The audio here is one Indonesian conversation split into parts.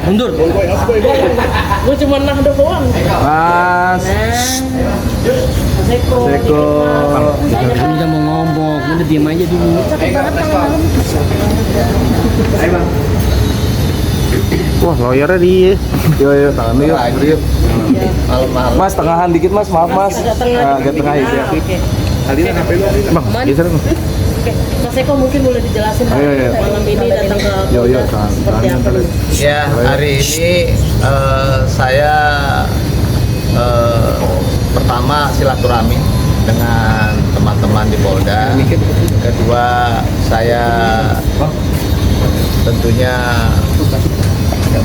Mundur. Gue cuma nahdo doang. Mas Seko. Kan udah mau ngomong, udah diam aja dulu. Capek banget tangan. wah lawyernya di yo tangan yuk yuk mas tengahan dikit mas maaf mas agak tengah ya Oke. bang geser bang Oke, Mas Eko mungkin boleh dijelasin Pak, Iya. malam ini datang ke Yo, Polda seperti apa nih? Ya, hari ini saya pertama silaturahmi dengan teman-teman di Polda. Kedua, saya tentunya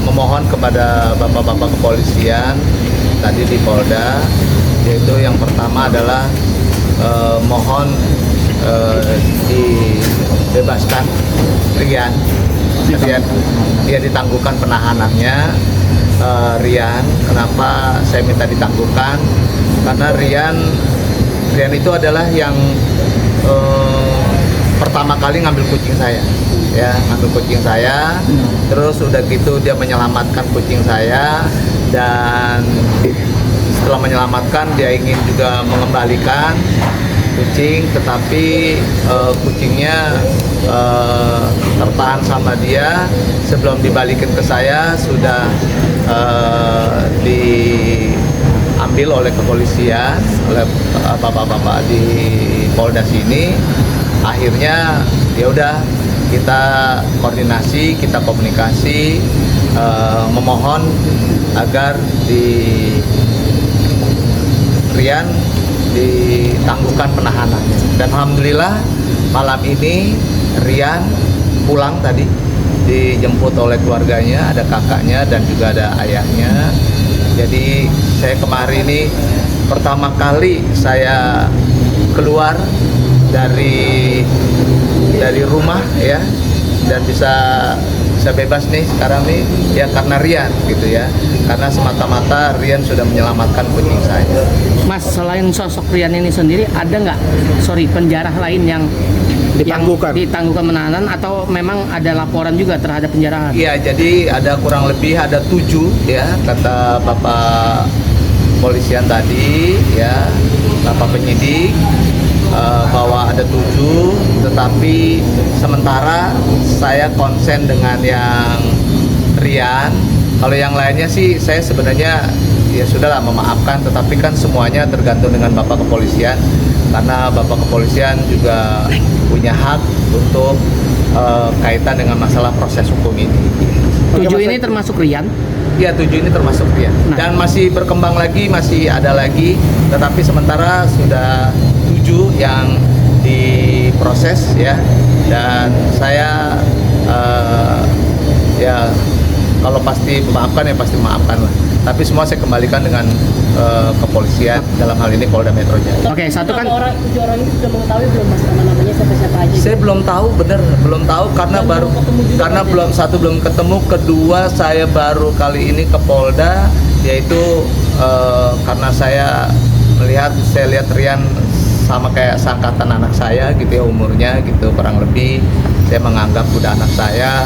memohon kepada bapak-bapak kepolisian tadi di Polda, yaitu yang pertama adalah mohon dibebaskan Rian. Dia ditangguhkan penahanannya. Rian, kenapa saya minta ditangguhkan? Karena Rian itu adalah yang pertama kali ngambil kucing saya, ya ngambil kucing saya. Terus udah gitu dia menyelamatkan kucing saya, dan setelah menyelamatkan dia ingin juga mengembalikan kucing, tetapi kucingnya tertahan sama dia. Sebelum dibalikin ke saya sudah diambil oleh kepolisian, oleh bapak-bapak di Polda sini. Akhirnya ya udah kita koordinasi, kita komunikasi, memohon agar Rian ditangguhkan penahanannya. Dan alhamdulillah malam ini Rian pulang tadi, dijemput oleh keluarganya, ada kakaknya dan juga ada ayahnya. Jadi saya kemarin ini pertama kali saya keluar dari rumah ya, dan bisa bebas nih sekarang nih ya karena Rian gitu ya, karena semata-mata Rian sudah menyelamatkan kucing saya. Mas, selain sosok Rian ini sendiri, ada nggak penjara lain yang ditangguhkan penahanan, atau memang ada laporan juga terhadap penjarahan? Iya, jadi ada kurang lebih ada 7 ya, kata Bapak polisian tadi ya, Bapak penyidik, bahwa ada 7, tetapi sementara saya konsen dengan yang Rian. Kalau yang lainnya sih saya sebenarnya ya sudahlah memaafkan, tetapi kan semuanya tergantung dengan Bapak kepolisian, karena Bapak kepolisian juga punya hak untuk kaitan dengan masalah proses hukum ini. 7 ini termasuk Rian? Ya, 7 ini termasuk Rian. Dan masih berkembang lagi, masih ada lagi, tetapi sementara sudah 7 yang diproses ya. Dan saya ya kalau pasti memaafkan ya pasti memaafkan lah. Tapi semua saya kembalikan dengan kepolisian, dalam hal ini Polda Metro Jaya. Oke, satu kan 7 orang itu sudah mengetahui belum Mas nama-namanya siapa-siapa aja? Saya belum tahu, belum tahu karena belum ketemu, kedua saya baru kali ini ke Polda, yaitu karena saya lihat Rian sama kayak seangkatan anak saya gitu ya, umurnya gitu kurang lebih, saya menganggap udah anak saya.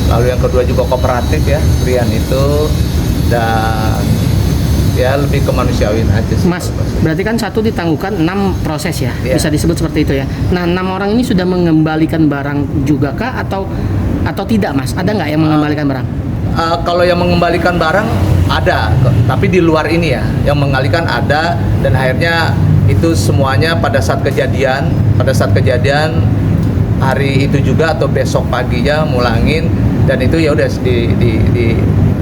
Lalu yang kedua juga kooperatif ya Rian itu, dan ya lebih kemanusiawian aja sih. Mas, berarti kan 1 ditangguhkan, 6 proses ya, bisa disebut seperti itu ya. Nah, 6 orang ini sudah mengembalikan barang juga kah atau tidak, Mas? Ada nggak yang mengembalikan barang? Kalau yang mengembalikan barang ada, tapi di luar ini ya, yang mengembalikan ada, dan akhirnya itu semuanya pada saat kejadian hari itu juga atau besok paginya mulangin, dan itu ya udah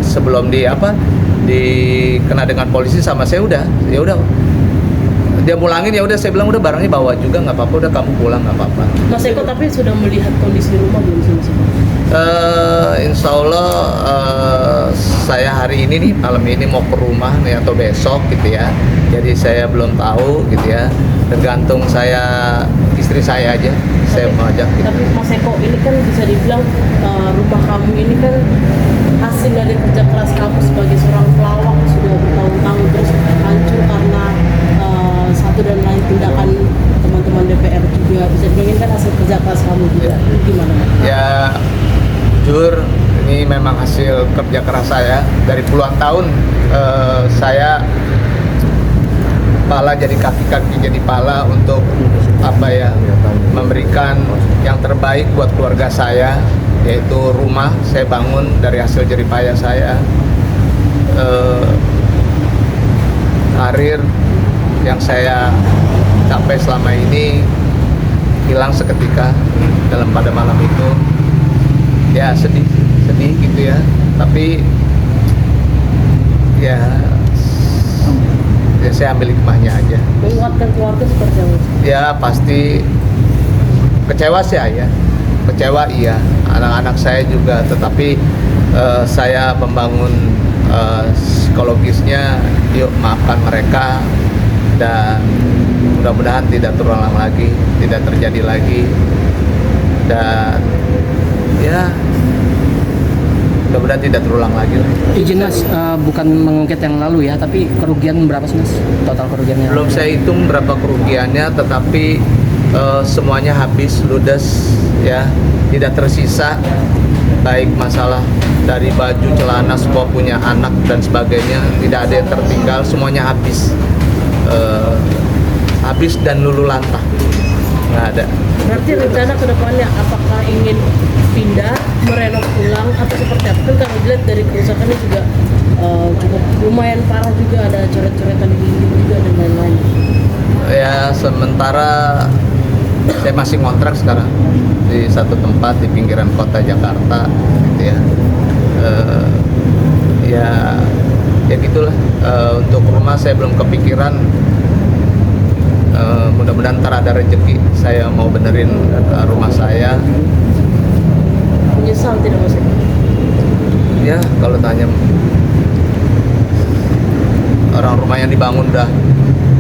sebelum dikena dengan polisi sama saya udah dia mulangin, ya udah saya bilang udah barangnya bawa juga nggak apa-apa, udah kamu pulang nggak apa-apa. Mas Eko tapi sudah melihat kondisi rumah belum sih Mas Eko? Insya Allah saya hari ini nih malam ini mau ke rumah nih atau besok gitu ya, jadi saya belum tahu gitu ya, tergantung istri saya aja, saya mau ajak gitu. Tapi Mas Eko ini kan bisa dibilang rumah kamu ini kan hasil dari kerja keras kamu sebagai seorang pelawak sudah bertahun-tahun, terus hancur karena satu dan lain tindakan teman-teman DPR juga, bisa dibilang kan hasil kerja keras kamu juga. Gimana Mas? Ya jujur Ini memang hasil kerja keras saya dari puluhan tahun. Saya pala jadi kaki jadi pala untuk apa ya, memberikan yang terbaik buat keluarga saya, yaitu rumah saya bangun dari hasil jeripaya saya. Karir yang saya capai selama ini hilang seketika pada malam itu. Ya sedih gitu ya, tapi ya saya ambil hikmahnya aja. Menguatkan keluarga seperti apa? Ya pasti kecewa sih ya, kecewa iya, anak-anak saya juga, tetapi saya membangun psikologisnya, yuk maafkan mereka dan mudah-mudahan tidak terulang lagi, tidak terjadi lagi, dan ya mudah-mudahan tidak terulang lagi lah. Izin Mas, bukan mengungkit yang lalu ya, tapi kerugian berapa sih Mas? Total kerugiannya? Belum saya hitung berapa kerugiannya, tetapi semuanya habis, ludes ya, tidak tersisa, baik masalah dari baju, celana, semua punya anak dan sebagainya, tidak ada yang tertinggal, semuanya habis. Habis dan lulu lantah, nggak ada. Berarti rencana ke depannya apakah ingin pindah, merenov ulang atau seperti apa? Kan kalau dilihat dari kerusakannya juga cukup lumayan parah juga, ada coret-coretan di dinding juga dan lain-lain. Ya sementara saya masih ngontrak sekarang di satu tempat di pinggiran kota Jakarta, gitu ya. Ya gitulah. Untuk rumah saya belum kepikiran. Mudah-mudahan ntar ada rezeki, saya mau benerin rumah saya. Menyesal tidak Mas Eko? Ya kalau tanya orang rumah yang dibangun udah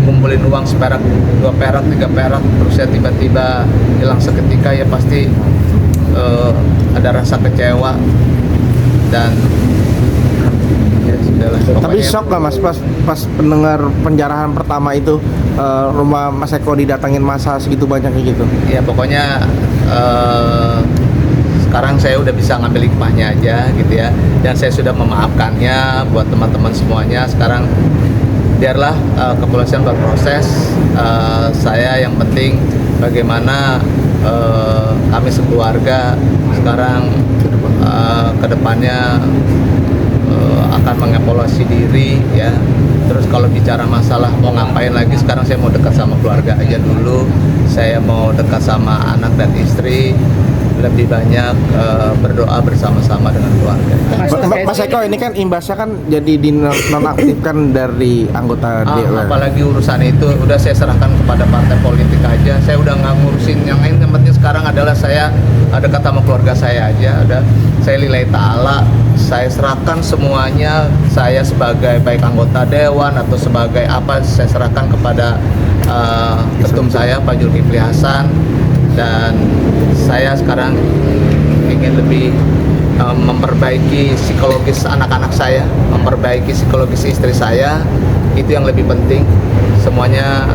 ngumpulin uang seperak, 2 perak, 3 perak, terus ya tiba-tiba hilang seketika, ya pasti ada rasa kecewa dan ya sudahlah. Tapi shock nggak Mas pas pendengar penjarahan pertama itu, rumah Mas Eko didatangin massa segitu banyaknya gitu? Ya pokoknya sekarang saya udah bisa ngambil hikmahnya aja gitu ya, dan saya sudah memaafkannya buat teman-teman semuanya. Sekarang biarlah kepolisian berproses. Saya yang penting bagaimana kami sekeluarga sekarang kedepannya akan mengevaluasi diri ya. Terus kalau bicara masalah mau ngapain lagi, sekarang saya mau dekat sama keluarga aja dulu. Saya mau dekat sama anak dan istri, lebih banyak berdoa bersama-sama dengan keluarga. Mas Eko, ini kan imbasnya kan jadi dinonaktifkan dari anggota DPR. Apalagi urusan itu udah saya serahkan kepada partai politik aja. Saya udah nggak ngurusin yang lain. Yang penting sekarang adalah saya dekat sama keluarga saya aja. Saya lillahi ta'ala, saya serahkan semuanya. Saya sebagai baik anggota dewan atau sebagai apa, saya serahkan kepada ketum saya Pak Zulkifli Hasan. Dan saya sekarang ingin lebih memperbaiki psikologis anak-anak saya, memperbaiki psikologis istri saya. Itu yang lebih penting. Semuanya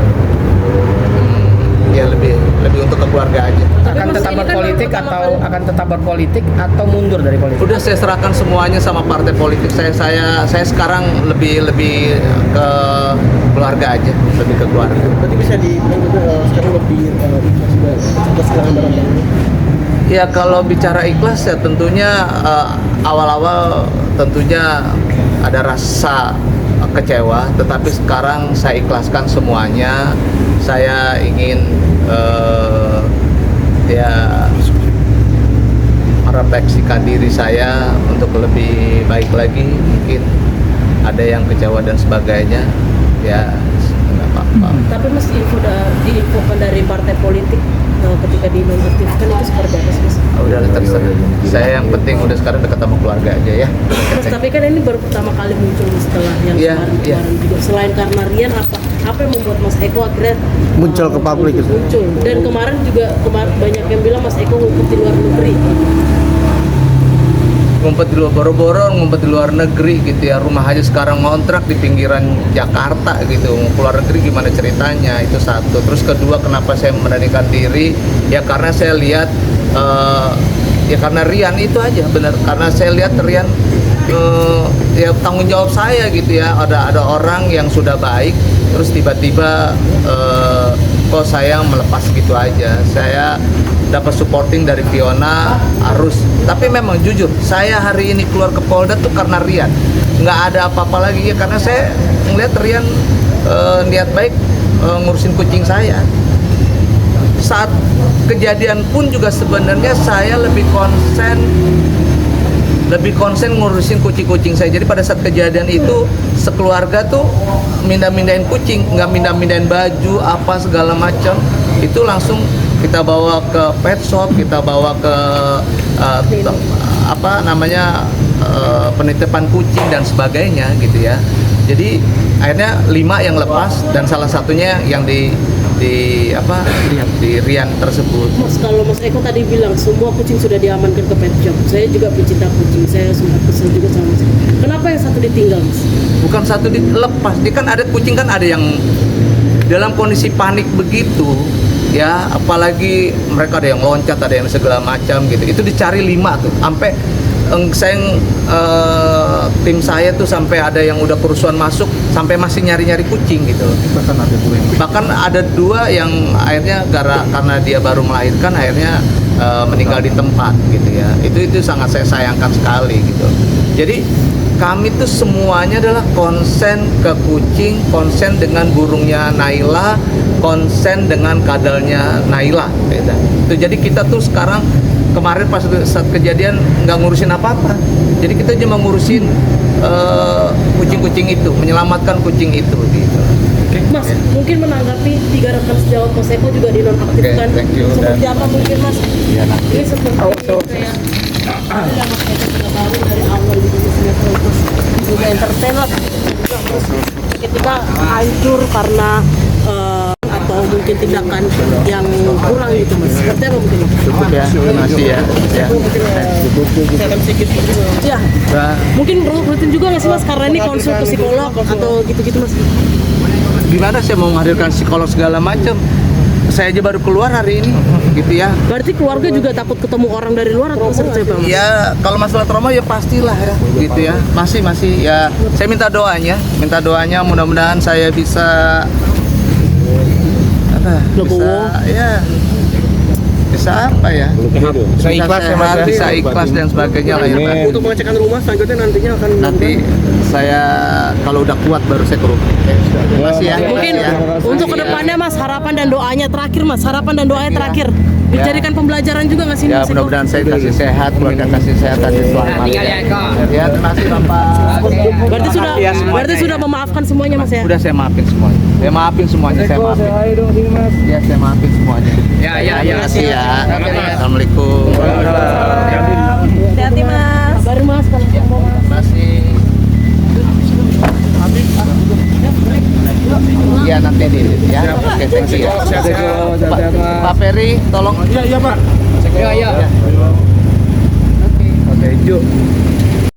ya lebih untuk keluarga aja. Akan tetap berpolitik atau mundur dari politik? Udah saya serahkan semuanya sama partai politik. Saya sekarang lebih ke keluarga aja, lebih ke keluarga. Berarti bisa dibilang juga sekarang lebih ikhlas sekarang barang-barang. Ya kalau bicara ikhlas ya tentunya awal-awal tentunya ada rasa kecewa, tetapi sekarang saya ikhlaskan semuanya. Saya ingin ya merefleksikan diri saya untuk lebih baik lagi. Mungkin ada yang kecewa dan sebagainya, ya nggak apa-apa. Tapi Mas diinfokan dari partai politik ketika dinonaktifkan itu seperti apa sih Mas? Udah terserah. Saya yang penting udah sekarang dekat sama keluarga aja ya. Mas, tapi kan ini baru pertama kali muncul setelah yang kemarin juga. Selain karena Rian, apa yang membuat Mas Eko akhirnya muncul ke publik gitu? Muncul. Dan kemarin banyak yang bilang Mas Eko ngumpet di luar negeri. Ngumpet di luar, boro-boro ngumpet di luar negeri gitu ya. Rumah aja sekarang ngontrak di pinggiran Jakarta gitu. Keluar negeri gimana ceritanya, itu satu. Terus kedua, kenapa saya memberanikan diri, ya karena saya lihat Ya karena Rian itu aja benar. Karena saya lihat Rian ya tanggung jawab saya gitu ya. Ada orang yang sudah baik, terus tiba-tiba kok saya melepas gitu aja. Saya dapat supporting dari Fiona, Arus. Tapi memang jujur, saya hari ini keluar ke Polda tuh karena Rian. Nggak ada apa-apa lagi ya, karena saya ngeliat Rian niat baik ngurusin kucing saya. Saat kejadian pun juga sebenarnya saya lebih konsen ngurusin kucing-kucing saya. Jadi pada saat kejadian itu sekeluarga tuh mindah-mindahin kucing, nggak mindah-mindahin baju apa segala macam. Itu langsung kita bawa ke pet shop, kita bawa ke penitipan kucing dan sebagainya gitu ya. Jadi akhirnya 5 yang lepas dan salah satunya yang di Rian tersebut. Mas, kalau Mas Eko tadi bilang semua kucing sudah diamankan ke pet shop, saya juga pecinta kucing, saya sempat kesel juga sama Mas. Kenapa yang satu ditinggal, Mas? Bukan satu dilepas, dia kan ada kucing kan ada yang dalam kondisi panik begitu ya, apalagi mereka ada yang loncat, ada yang segala macam gitu. Itu dicari 5 tuh, sampai tim saya tuh sampai ada yang udah kerusuhan masuk, sampai masih nyari-nyari kucing gitu. Bahkan ada 2 yang akhirnya karena dia baru melahirkan akhirnya meninggal di tempat gitu ya. Itu sangat saya sayangkan sekali gitu. Jadi kami tuh semuanya adalah konsen ke kucing, konsen dengan burungnya Naila, konsen dengan kadelnya Naila gitu. Jadi kita tuh sekarang kemarin pas saat kejadian nggak ngurusin apa-apa, jadi kita cuma ngurusin kucing-kucing itu, menyelamatkan kucing itu gitu. Mas, mungkin menanggapi 3 rekan sejawat Mas Eko juga dinonaktifkan. Thank you. Seperti apa mungkin Mas? Ya, Ini seperti kayak ada Mas Eko sudah baru dari awal di bisnisnya terus juga entertainer, terus ketika hancur karena atau mungkin tindakan yang kurang gitu Mas. Seperti apa mungkin? Cukup ya, terima kasih ya. Ya. Mungkin perlu rutin juga nggak sih Mas, karena ini konsul ke psikolog atau gitu-gitu Mas? Gimana saya mau menghadirkan psikolog segala macam? Saya aja baru keluar hari ini, gitu ya. Berarti keluarga juga takut ketemu orang dari luar atau seperti apa? Mas? Ya kalau masalah trauma ya pastilah ya, gitu ya. Masih ya. Saya minta doanya, mudah-mudahan saya bisa bisa apa ya? Bisa ikhlas ya Mas, bisa ikhlas dan sebagainya lah ya Pak. Untuk pengecekan rumah selanjutnya nantinya akan Nanti saya kalau udah kuat baru saya ke rumah. Terima kasih ya. Mungkin untuk kedepannya Mas, harapan dan doanya terakhir Mas, harapan dan doanya terakhir. Dijadikan pembelajaran juga nggak sih Ya Mas Eko? mudah-mudahan saya kasih sehat, keluarga kasih sehat, kasih selamat. Ya terima kasih Bapak. Berarti sudah memaafkan semuanya Mas ya? Udah saya maafin semuanya. Saya maafin semuanya, saya maafin. Ya saya maafin semuanya. Ya. Terima kasih ya. Assalamualaikum. Hati-hati Mas. Kabarin Mas kalau mau Mas. Terima kasih. Ya nanti ya. Oke, thank you ya. Pak Ferry, tolong. Iya Pak. Ya. Oke, Ju.